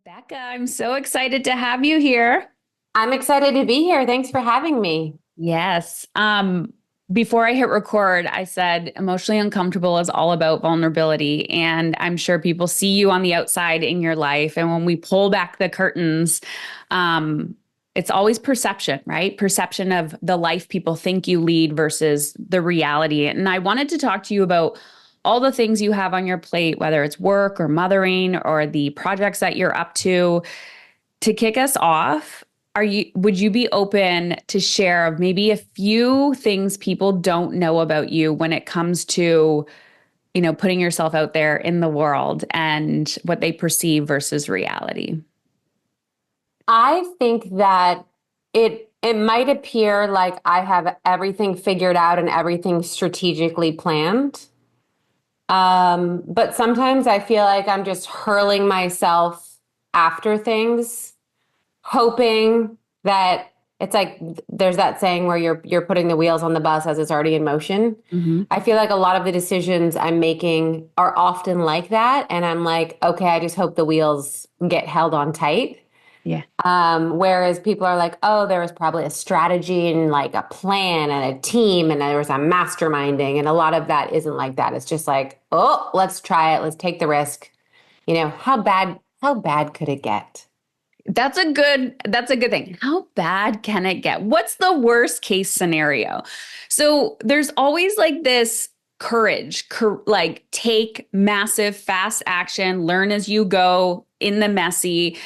Becca, I'm so excited to have you here. I'm excited to be here. Thanks for having me. Yes. Before I hit record, I said emotionally uncomfortable is all about vulnerability. And I'm sure people see you on the outside in your life. And when we pull back the curtains, um, it's always perception, right? Perception of the life people think you lead versus the reality. And I wanted to talk to you about all the things you have on your plate, whether it's work or mothering or the projects that you're up to. To kick us off, would you be open to share maybe a few things people don't know about you when it comes to, putting yourself out there in the world and what they perceive versus reality? I think that it might appear like I have everything figured out and everything strategically planned. But sometimes I feel like I'm just hurling myself after things, hoping that it's like there's that saying where you're putting the wheels on the bus as it's already in motion. Hmm. I feel like a lot of the decisions I'm making are often like that, and I'm like, okay, I just hope the wheels get held on tight. Yeah. Whereas people are like, oh, there was probably a strategy and like a plan and a team, and there was a masterminding, and a lot of that isn't like that. It's just like, oh, let's try it, let's take the risk. How bad could it get? That's a good thing. How bad can it get? What's the worst case scenario? So there's always like this courage, like take massive fast action, learn as you go in the messy.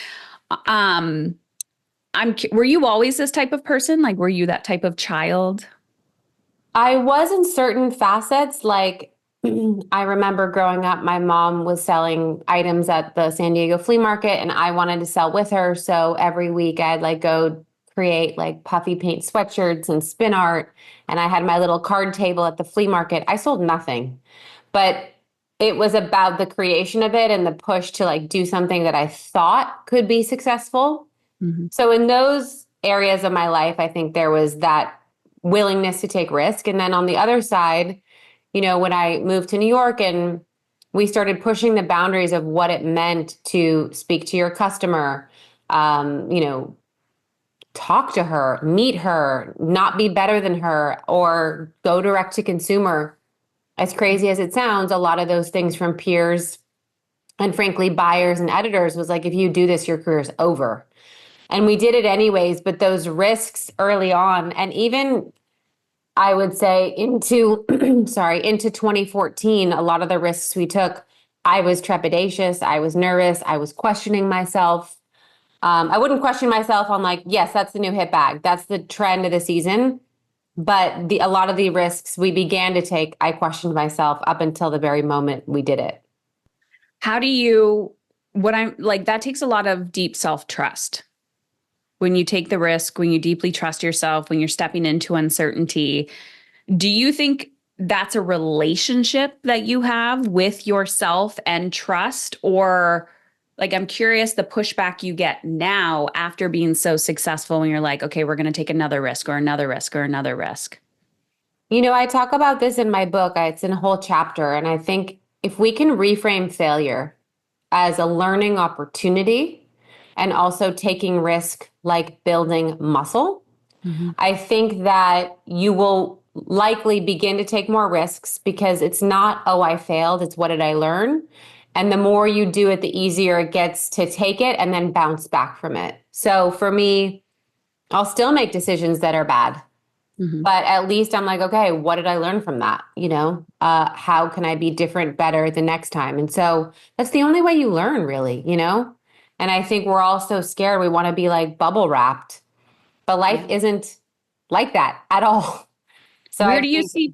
Um were you always this type of person? Like were you that type of child? I was in certain facets, like I remember growing up, my mom was selling items at the San Diego flea market, and I wanted to sell with her. So every week I'd like go create like puffy paint sweatshirts and spin art. And I had my little card table at the flea market. I sold nothing, but it was about the creation of it and the push to like do something that I thought could be successful. Mhm. So in those areas of my life, I think there was that willingness to take risk. And then on the other side, when I moved to New York and we started pushing the boundaries of what it meant to speak to your customer, um, you know, talk to her, meet her, not be better than her, or go direct to consumer. As crazy as it sounds, a lot of those things from peers and frankly buyers and editors was like, if you do this, your career's over. And we did it anyways, but those risks early on, and even I would say into, sorry, into 2014, a lot of the risks we took, I was trepidatious, I was nervous, I was questioning myself. I wouldn't question myself on like, yes, that's the new hit bag, that's the trend of the season. But a lot of the risks we began to take, I questioned myself up until the very moment we did it. How do you what I'm like that takes a lot of deep self-trust. When you take the risk, when you deeply trust yourself, when you're stepping into uncertainty, do you think that's a relationship that you have with yourself and trust? Or, like, I'm curious the pushback you get now after being so successful when you're like, okay, we're going to take another risk or another risk or another risk. I talk about this in my book. It's in a whole chapter. And I think if we can reframe failure as a learning opportunity and also taking risk like building muscle, Mhm. I think that you will likely begin to take more risks because it's not, oh, I failed. It's what did I learn? And the more you do it, the easier it gets to take it and then bounce back from it. So for me, I'll still make decisions that are bad, Mhm. but at least I'm like, okay, what did I learn from that? How can I be different, better the next time? And so that's the only way you learn, really. And I think we're all so scared. We want to be like bubble wrapped, but life Yeah. isn't like that at all. So Where I do you think, see,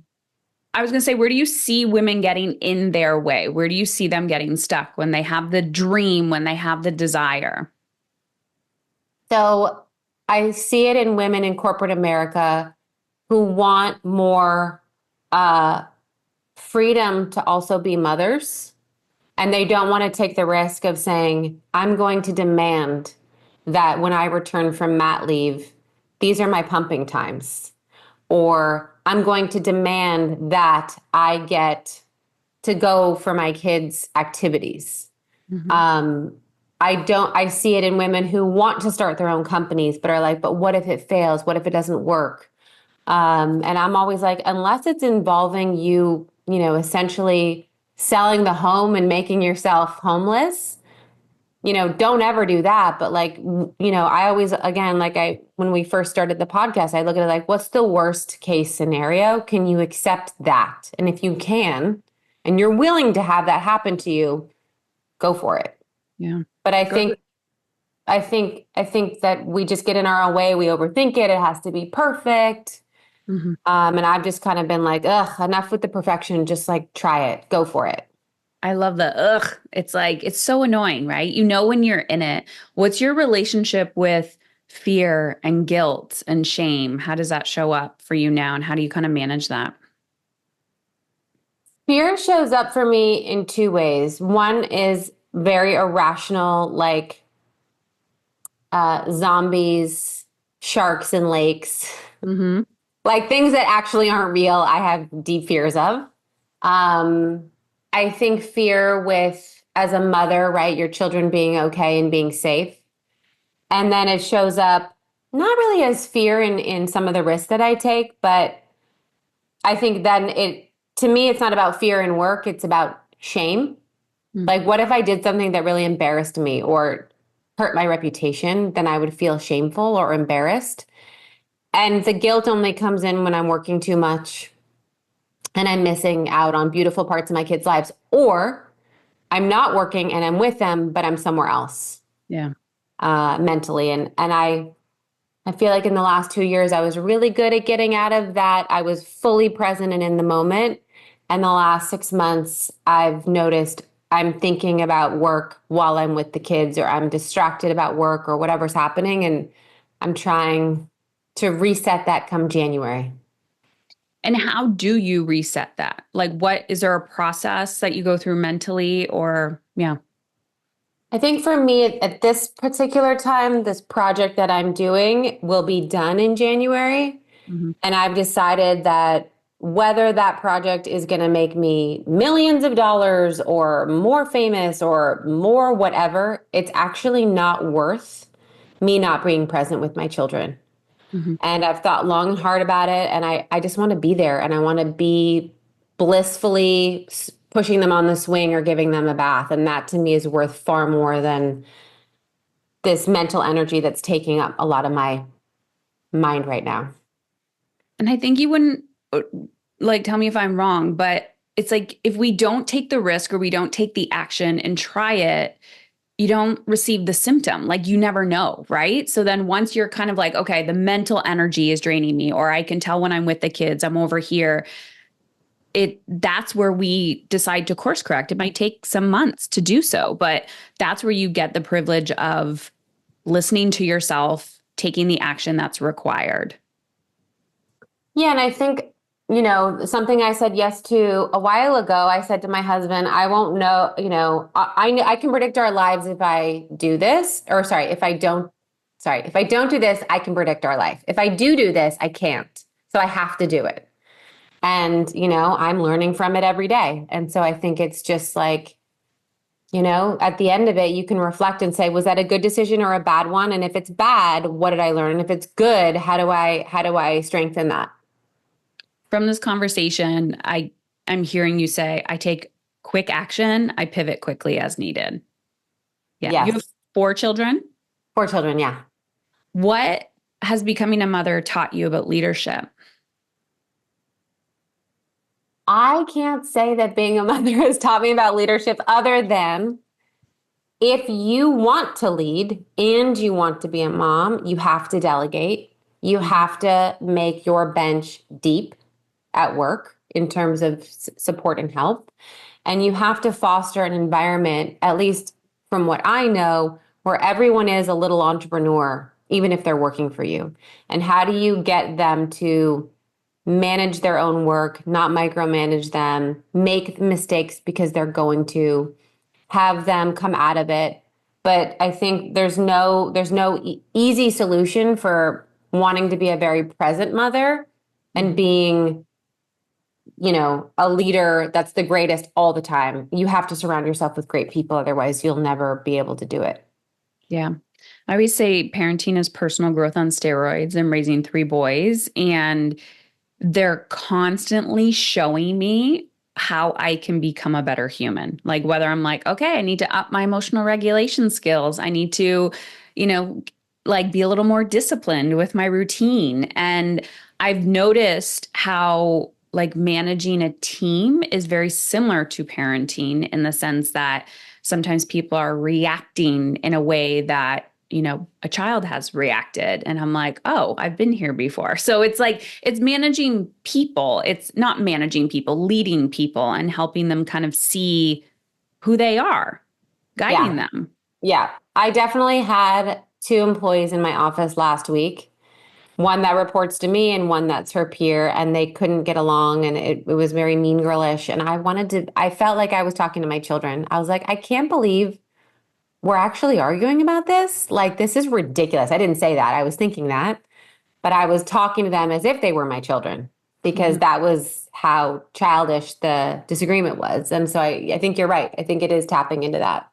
I was going to say, where do you see women getting in their way? Where do you see them getting stuck when they have the dream, when they have the desire? so I see it in women in corporate America who want more uh, freedom to also be mothers. And they don't want to take the risk of saying, I'm going to demand that when I return from mat leave, these are my pumping times. Or I'm going to demand that I get to go for my kids' activities. Mhm. Um, I see it in women who want to start their own companies, but are like, but what if it fails? What if it doesn't work? And I'm always like, unless it's involving you, essentially selling the home and making yourself homeless, don't ever do that. But like, I always, again, when we first started the podcast, I look at it like, what's the worst case scenario? Can you accept that? And if you can, and you're willing to have that happen to you, go for it. Yeah. But I think that we just get in our own way. We overthink it. It has to be perfect. Hmm. And I've just kind of been like, ugh, enough with the perfection. Just like try it, go for it. I love the ugh. It's like, it's so annoying, right? You know, when you're in it, what's your relationship with fear and guilt and shame? How does that show up for you now? And how do you kind of manage that? Fear shows up for me in two ways. One is very irrational, like zombies, sharks in lakes, Hmm. like things that actually aren't real. I have deep fears of. Um, I think fear with, as a mother, right, your children being okay and being safe. And then it shows up not really as fear in some of the risks that I take, but I think then to me, it's not about fear in work, it's about shame. Like, what if I did something that really embarrassed me or hurt my reputation? Then I would feel shameful or embarrassed. And the guilt only comes in when I'm working too much and I'm missing out on beautiful parts of my kids' lives, or I'm not working and I'm with them, but I'm somewhere else Yeah. mentally. And I feel like in the last 2 years, I was really good at getting out of that. I was fully present and in the moment. And the last 6 months, I've noticed I'm thinking about work while I'm with the kids, or I'm distracted about work or whatever's happening. And I'm trying to reset that come January. And how do you reset that? Like, what is there a process that you go through mentally or, yeah. I think for me at this particular time, this project that I'm doing will be done in January. Hmm. And I've decided that whether that project is going to make me millions of dollars or more famous or more whatever, it's actually not worth me not being present with my children. Hmm. And I've thought long and hard about it. And I just want to be there and I want to be blissfully pushing them on the swing or giving them a bath. And that to me is worth far more than this mental energy that's taking up a lot of my mind right now. And I think you wouldn't like tell me if I'm wrong, but it's like if we don't take the risk or we don't take the action and try it, you don't receive the symptom. Like you never know, right? So then once you're kind of like, okay, the mental energy is draining me, or I can tell when I'm with the kids, I'm over here. That's where we decide to course correct. It might take some months to do so, but that's where you get the privilege of listening to yourself, taking the action that's required. Yeah, and I think, something I said yes to a while ago, I said to my husband, I won't know, I can predict our lives if I do this, or if I don't do this, I can predict our life. If I do this, I can't. So I have to do it. And, I'm learning from it every day. And so I think it's just like, at the end of it, you can reflect and say, was that a good decision or a bad one? And if it's bad, what did I learn? And if it's good, how do I strengthen that? From this conversation, I'm hearing you say, I take quick action, I pivot quickly as needed. Yeah. You have Yes. 4 children. 4 children. Yeah. What has becoming a mother taught you about leadership? I can't say that being a mother has taught me about leadership other than if you want to lead and you want to be a mom, you have to delegate. You have to make your bench deep at work in terms of support and help. And you have to foster an environment, at least from what I know, where everyone is a little entrepreneur, even if they're working for you. And how do you get them to manage their own work, not micromanage them, make mistakes because they're going to, have them come out of it. But I think there's no easy solution for wanting to be a very present mother and being, a leader that's the greatest all the time. You have to surround yourself with great people, otherwise you'll never be able to do it. Yeah. I always say parenting is personal growth on steroids. I'm raising three boys, and they're constantly showing me how I can become a better human. Like whether I'm like, okay, I need to up my emotional regulation skills. I need to, you know, like be a little more disciplined with my routine. And I've noticed how like managing a team is very similar to parenting in the sense that sometimes people are reacting in a way that a child has reacted. And I'm like, oh, I've been here before. So it's like, it's managing people. It's not managing people, leading people and helping them kind of see who they are, guiding Yeah. them. Yeah. I definitely had two employees in my office last week, one that reports to me and one that's her peer, and they couldn't get along and it was very mean girlish. And I felt like I was talking to my children. I was like, I can't believe we're actually arguing about this. Like, this is ridiculous. I didn't say that. I was thinking that, but I was talking to them as if they were my children because Mhm. that was how childish the disagreement was. And so I think you're right. I think it is tapping into that.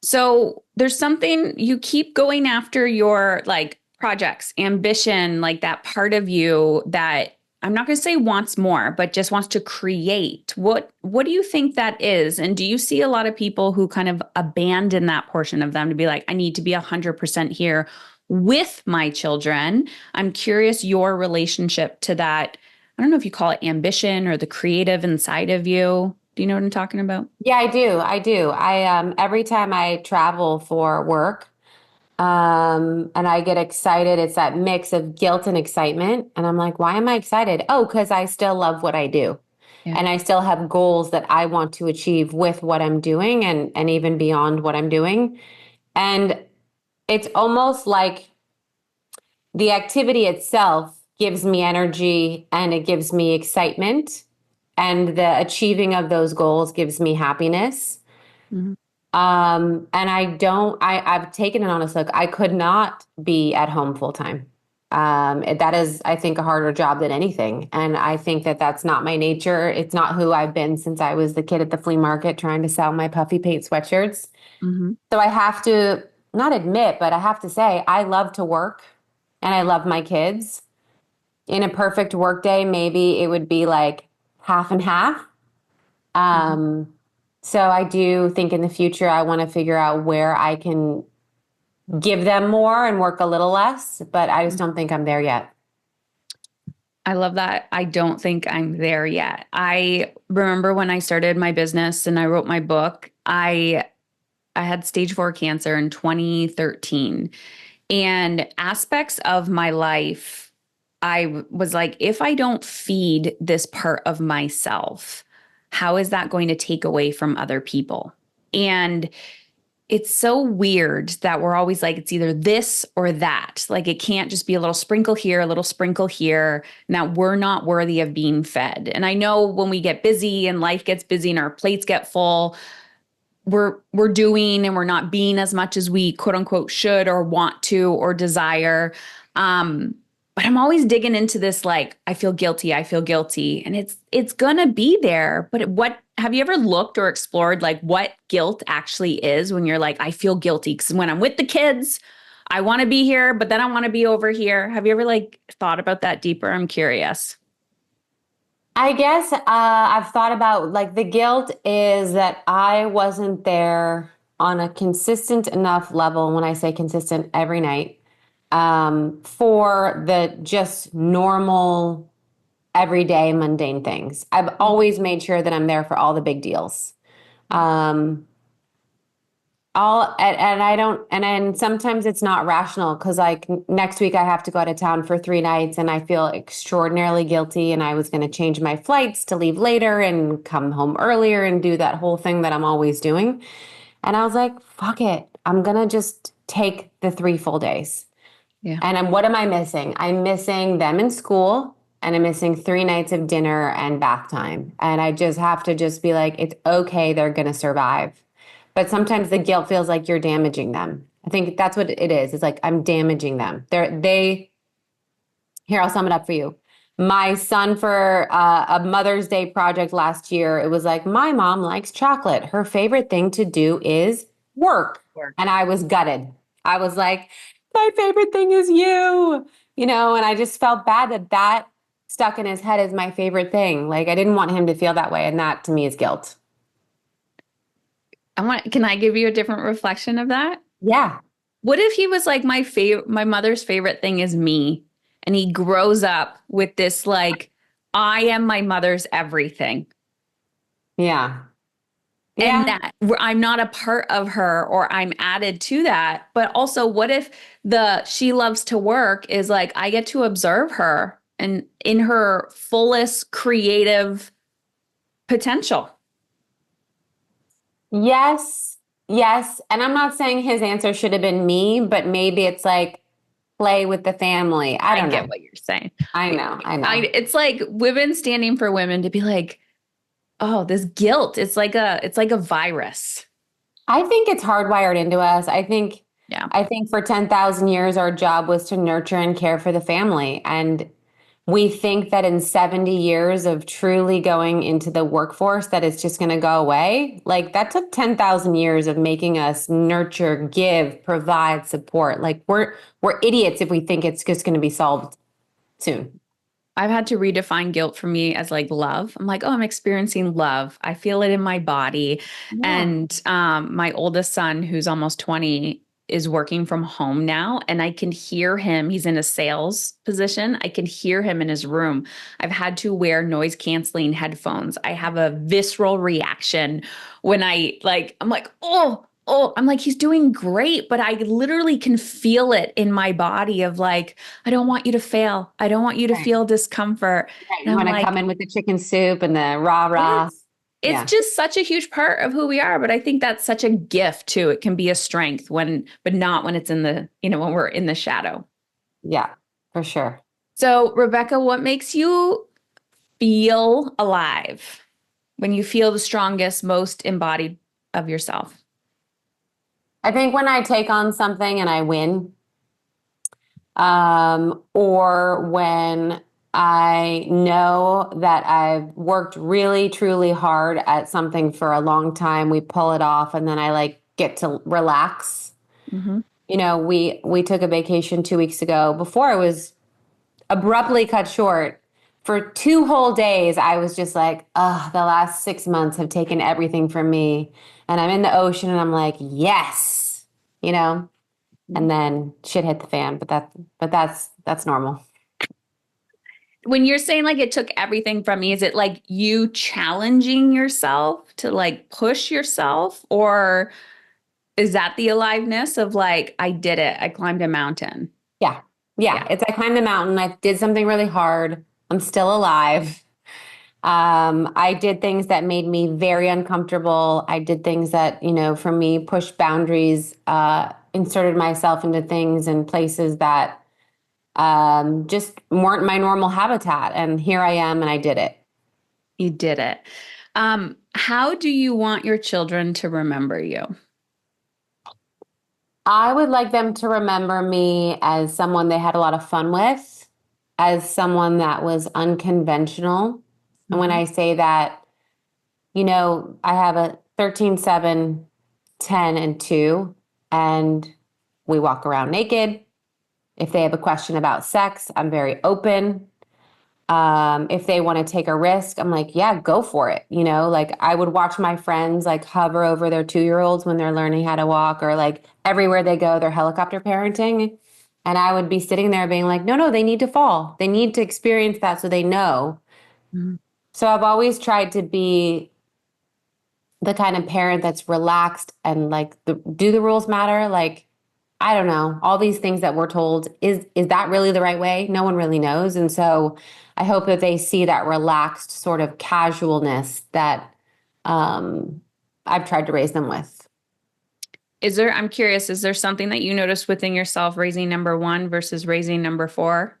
So there's something you keep going after your like projects, ambition, like that part of you that I'm not going to say wants more, but just wants to create. What do you think that is? And do you see a lot of people who kind of abandon that portion of them to be like, I need to be 100% here with my children? I'm curious your relationship to that. I don't know if you call it ambition or the creative inside of you. Do you know what I'm talking about? Yeah, I do. I do. Every time I travel for work, and I get excited, it's that mix of guilt and excitement. And I'm like, why am I excited? Oh, because I still love what I do. Yeah. And I still have goals that I want to achieve with what I'm doing and even beyond what I'm doing. And it's almost like the activity itself gives me energy and it gives me excitement. And the achieving of those goals gives me happiness. Mhm. And I've taken an honest look. I could not be at home full time. That is, I think, a harder job than anything. And I think that that's not my nature. It's not who I've been since I was the kid at the flea market trying to sell my puffy paint sweatshirts. Mhm. So I have to not admit, but I have to say, I love to work and I love my kids. In a perfect work day, maybe it would be like half and half. Mhm. Um, so I do think in the future, I want to figure out where I can give them more and work a little less, but I just don't think I'm there yet. I love that. I don't think I'm there yet. I remember when I started my business and I wrote my book, I had stage 4 cancer in 2013. And aspects of my life, was like, if I don't feed this part of myself, how is that going to take away from other people? And it's so weird that we're always like, it's either this or that. Like, it can't just be a little sprinkle here, a little sprinkle here. Now, we're not worthy of being fed. And I know when we get busy and life gets busy and our plates get full, we're doing and we're not being as much as we quote unquote should or want to or desire. Um, but I'm always digging into this like I feel guilty, and it's gonna be there. But what have you ever looked or explored like what guilt actually is when you're like I feel guilty because when I'm with the kids, I want to be here, but then I want to be over here. Have you ever like thought about that deeper? I'm curious. I guess I've thought about like the guilt is that I wasn't there on a consistent enough level. When I say consistent, every night, for the just normal, everyday, mundane things. I've always made sure that I'm there for all the big deals. Um, and I don't and then sometimes it's not rational because like next week I have to go out of town for 3 nights and I feel extraordinarily guilty and I was going to change my flights to leave later and come home earlier and do that whole thing that I'm always doing. And I was like, fuck it. I'm going to just take the 3 full days. Yeah. And what am I missing? I'm missing them in school and I'm missing 3 nights of dinner and bath time. And I just have to just be like, it's okay. They're going to survive. But sometimes the guilt feels like you're damaging them. I think that's what it is. It's like I'm damaging them. Here, I'll sum it up for you. My son for a Mother's Day project last year, it was like, my mom likes chocolate. Her favorite thing to do is work. Work. And I was gutted. I was like, my favorite thing is you, and I just felt bad that that stuck in his head as my favorite thing. Like I didn't want him to feel that way. And that to me is guilt. Can I give you a different reflection of that? Yeah. What if he was like my mother's favorite thing is me and he grows up with this like I am my mother's everything Yeah. and Yeah. that I'm not a part of her or I'm added to that. But also what if the she loves to work is like I get to observe her and in her fullest creative potential. Yes. Yes. And I'm not saying his answer should have been me, but maybe it's like play with the family. I I don't get know. what you're saying. I know. I know. It's like women standing for women to be like, oh, this guilt. It's like a virus. I think it's hardwired into us. Yeah. I think for 10,000 years our job was to nurture and care for the family. And we think that in 70 years of truly going into the workforce that it's just going to go away. Like that took 10,000 years of making us nurture, give, provide, support. Like we're idiots if we think it's just going to be solved soon. I've had to redefine guilt for me as like love. I'm like, oh, I'm experiencing love. I feel it in my body. Yeah. And my oldest son, who's almost 20, is working from home now. And I can hear him. He's in a sales position. I can hear him in his room. I've had to wear noise canceling headphones. I have a visceral reaction when I'm like, oh, I'm like, he's doing great. But I literally can feel it in my body of like, I don't want you to fail. I don't want you to Right. feel discomfort. Right. And You I'm want to like, come in with the chicken soup and the rah rah. yes, it's Yeah. just such a huge part of who we are. But I think that's such a gift too. It can be a strength but not when it's when we're in the shadow. Yeah, for sure. So, Rebecca, what makes you feel alive when you feel the strongest, most embodied of yourself? I think when I take on something and I win, or when I know that I've worked really, truly hard at something for a long time, we pull it off, and then I like get to relax. Mm-hmm. We took a vacation 2 weeks ago before it was abruptly cut short. For 2 whole days, I was just like, oh, the last 6 months have taken everything from me. And I'm in the ocean and I'm like, yes, you know? And then shit hit the fan, but that's normal. When you're saying like it took everything from me, is it like you challenging yourself to like push yourself? Or is that the aliveness of like, I did it, I climbed a mountain? Yeah. Yeah. Yeah. It's I climbed a mountain. I did something really hard. I'm still alive. I did things that made me very uncomfortable. I did things that, for me, pushed boundaries, inserted myself into things and places that just weren't my normal habitat. And here I am, and I did it. You did it. How do you want your children to remember you? I would like them to remember me as someone they had a lot of fun with, as someone that was unconventional. And when Mhm. I say that, I have a 13, 7, 10, and 2, and we walk around naked. If they have a question about sex, I'm very open. If they want to take a risk, I'm like, yeah, go for it. Like I would watch my friends like hover over their 2-year-olds when they're learning how to walk, or like everywhere they go, they're helicopter parenting. And I would be sitting there being like, no, no, they need to fall. They need to experience that so they know. Mhm. So I've always tried to be the kind of parent that's relaxed and like do the rules matter? Like, I don't know, all these things that we're told, is that really the right way? No one really knows. And so I hope that they see that relaxed sort of casualness that um, I've tried to raise them with. I'm curious, is there something that you noticed within yourself raising number one versus raising number four?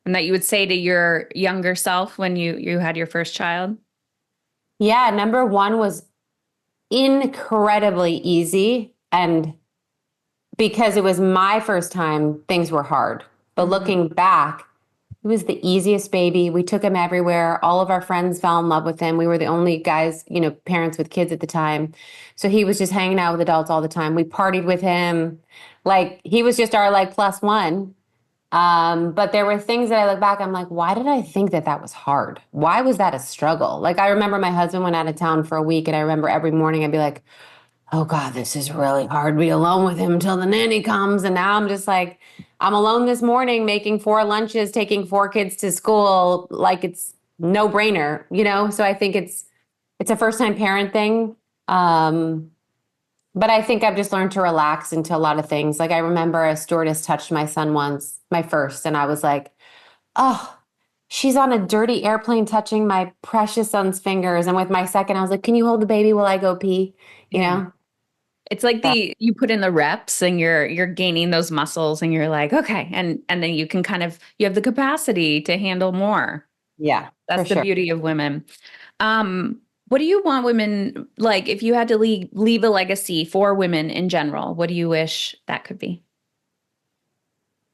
And that you would say to your younger self when you had your first child? Yeah, number one was incredibly easy. And because it was my first time, things were hard. But Mhm. looking back, He was the easiest baby. We took him everywhere. All of our friends fell in love with him. We were the only guys, parents with kids at the time. So he was just hanging out with adults all the time. We partied with him. Like he was just our like plus one. But there were things that I look back, I'm like, why did I think that that was hard? Why was that a struggle? Like I remember my husband went out of town for a week, and I remember every morning I'd be like, oh God, this is really hard to be alone with him until the nanny comes. And now I'm just like, I'm alone this morning making 4 lunches, taking 4 kids to school. Like it's no brainer, So I think it's a first time parent thing. But I think I've just learned to relax into a lot of things. Like I remember a stewardess touched my son once, my first, and I was like, oh, she's on a dirty airplane touching my precious son's fingers. And with my second, I was like, can you hold the baby while I go pee? You Yeah. know? It's like So, you put in the reps and you're gaining those muscles and you're like, okay. And then you can you have the capacity to handle more. yeah, for That's the sure. beauty of women. What do you want women like if you had to leave a legacy for women in general? What do you wish that could be?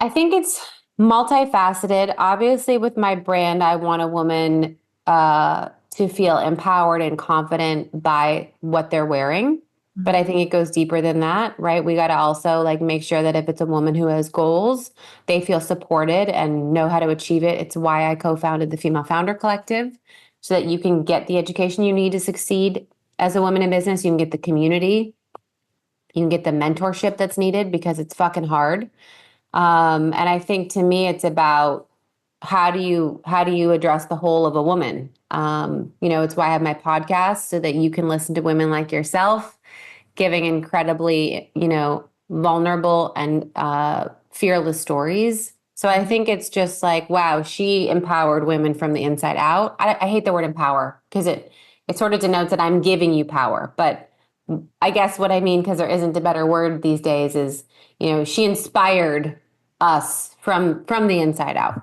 I think it's multifaceted. Obviously, with my brand, I want a woman to feel empowered and confident by what they're wearing. But I think it goes deeper than that, right? We got to also like make sure that if it's a woman who has goals, they feel supported and know how to achieve it. It's why I co-founded the Female Founder Collective, so that you can get the education you need to succeed as a woman in business. You can get the community, you can get the mentorship that's needed because it's fucking hard. And I think to me, it's about how do you address the whole of a woman? It's why I have my podcast so that you can listen to women like yourself, giving incredibly, vulnerable and fearless stories. So I think it's just like, wow, she empowered women from the inside out. I hate the word empower because it sort of denotes that I'm giving you power, but I guess what I mean, because there isn't a better word these days, is she inspired us from the inside out.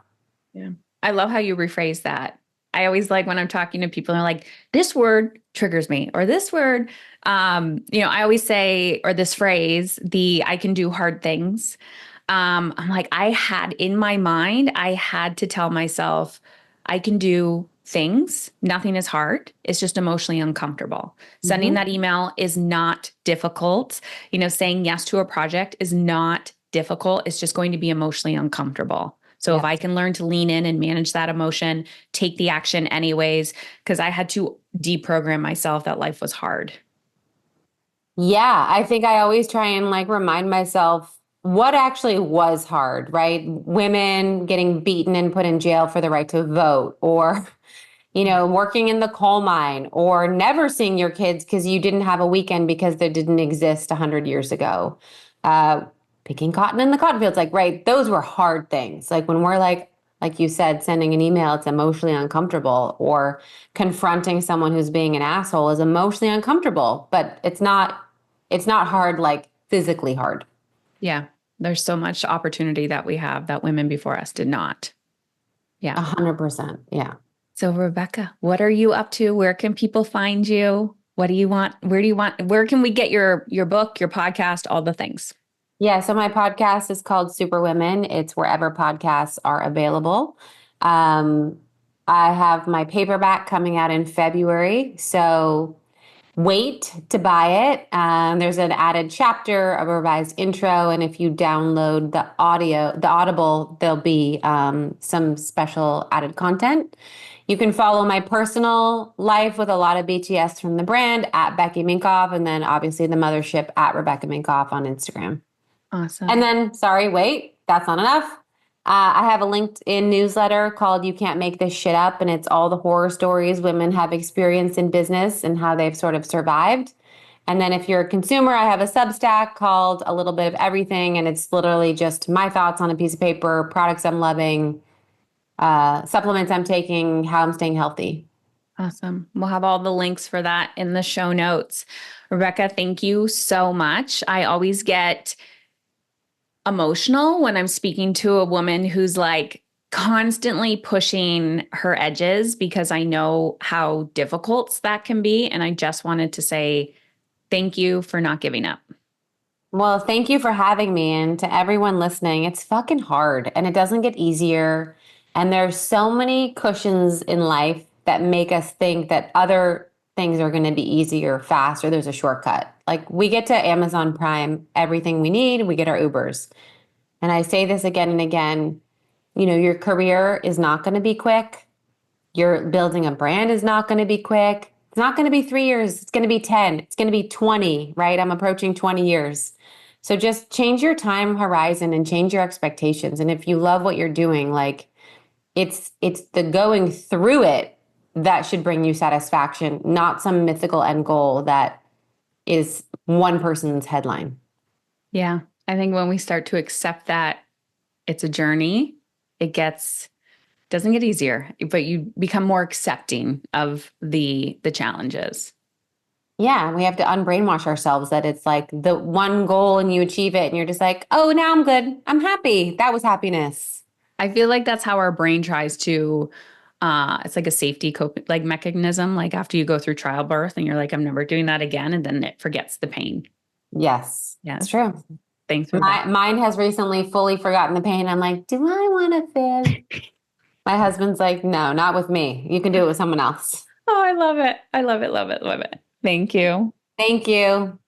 Yeah. I love how you rephrase that. I always like when I'm talking to people and they're like, this word triggers me, or this word, I always say, or this phrase, the I can do hard things. I'm like, I had in my mind, I had to tell myself, I can do things. Nothing is hard. It's just emotionally uncomfortable. Sending Mhm. that email is not difficult. Saying yes to a project is not difficult. It's just going to be emotionally uncomfortable. So if Yep. I can learn to lean in and manage that emotion, take the action anyways, because I had to deprogram myself that life was hard. Yeah, I think I always try and like remind myself what actually was hard, right? Women getting beaten and put in jail for the right to vote, or working in the coal mine, or never seeing your kids because you didn't have a weekend because they didn't exist 100 years ago. Uh, Picking cotton in the cotton fields, like, right, those were hard things. Like when we're like you said, sending an email, it's emotionally uncomfortable, or confronting someone who's being an asshole is emotionally uncomfortable, but it's not hard, like physically hard. Yeah. There's so much opportunity that we have that women before us did not. Yeah. 100%. Yeah. So, Rebecca, what are you up to? Where can people find you? What do you want? Where can we get your book, your podcast, all the things? Yeah, so my podcast is called Super Women. It's wherever podcasts are available. Um, I have my paperback coming out in February, so wait to buy it. There's an added chapter, a revised intro, and if you download the Audible, there'll be some special added content. You can follow my personal life with a lot of BTS from the brand at Becky Minkoff, and then obviously the mothership at Rebecca Minkoff on Instagram. And Awesome. then, sorry, wait, that's not enough. I have a LinkedIn newsletter called You Can't Make This Shit Up, and it's all the horror stories women have experienced in business and how they've sort of survived. And then, if you're a consumer, I have a Substack called A Little Bit of Everything, and it's literally just my thoughts on a piece of paper, products I'm loving, supplements I'm taking, how I'm staying healthy. Awesome. We'll have all the links for that in the show notes. Rebecca, thank you so much. I always get emotional when I'm speaking to a woman who's like constantly pushing her edges because I know how difficult that can be. And I just wanted to say thank you for not giving up. Well, thank you for having me. And to everyone listening, it's fucking hard and it doesn't get easier. And there's so many cushions in life that make us think that other things are going to be easier, faster. There's a shortcut. Like we get to Amazon Prime, everything we need, we get our Ubers. And I say this again and again, your career is not going to be quick. Your building a brand is not going to be quick. It's not going to be 3 years. It's going to be 10. It's going to be 20, right? I'm approaching 20 years. So just change your time horizon and change your expectations. And if you love what you're doing, like it's the going through it that should bring you satisfaction, not some mythical end goal that is one person's headline. Yeah. I think when we start to accept that it's a journey, doesn't get easier, but you become more accepting of the challenges. Yeah, we have to unbrainwash ourselves that it's like the one goal and you achieve it and you're just like, oh, now I'm good. I'm happy. That was happiness. I feel like that's how our brain tries to it's like a safety cope like mechanism. Like after you go through childbirth and you're like, I'm never doing that again, and then it forgets the pain. Yes, it's Yes. true. Thanks, Rebecca. Mine has recently fully forgotten the pain. I'm like, do I want to fib? My husband's like, no, not with me. You can do it with someone else. Oh, I love it. I love it, love it, love it. Thank you. Thank you.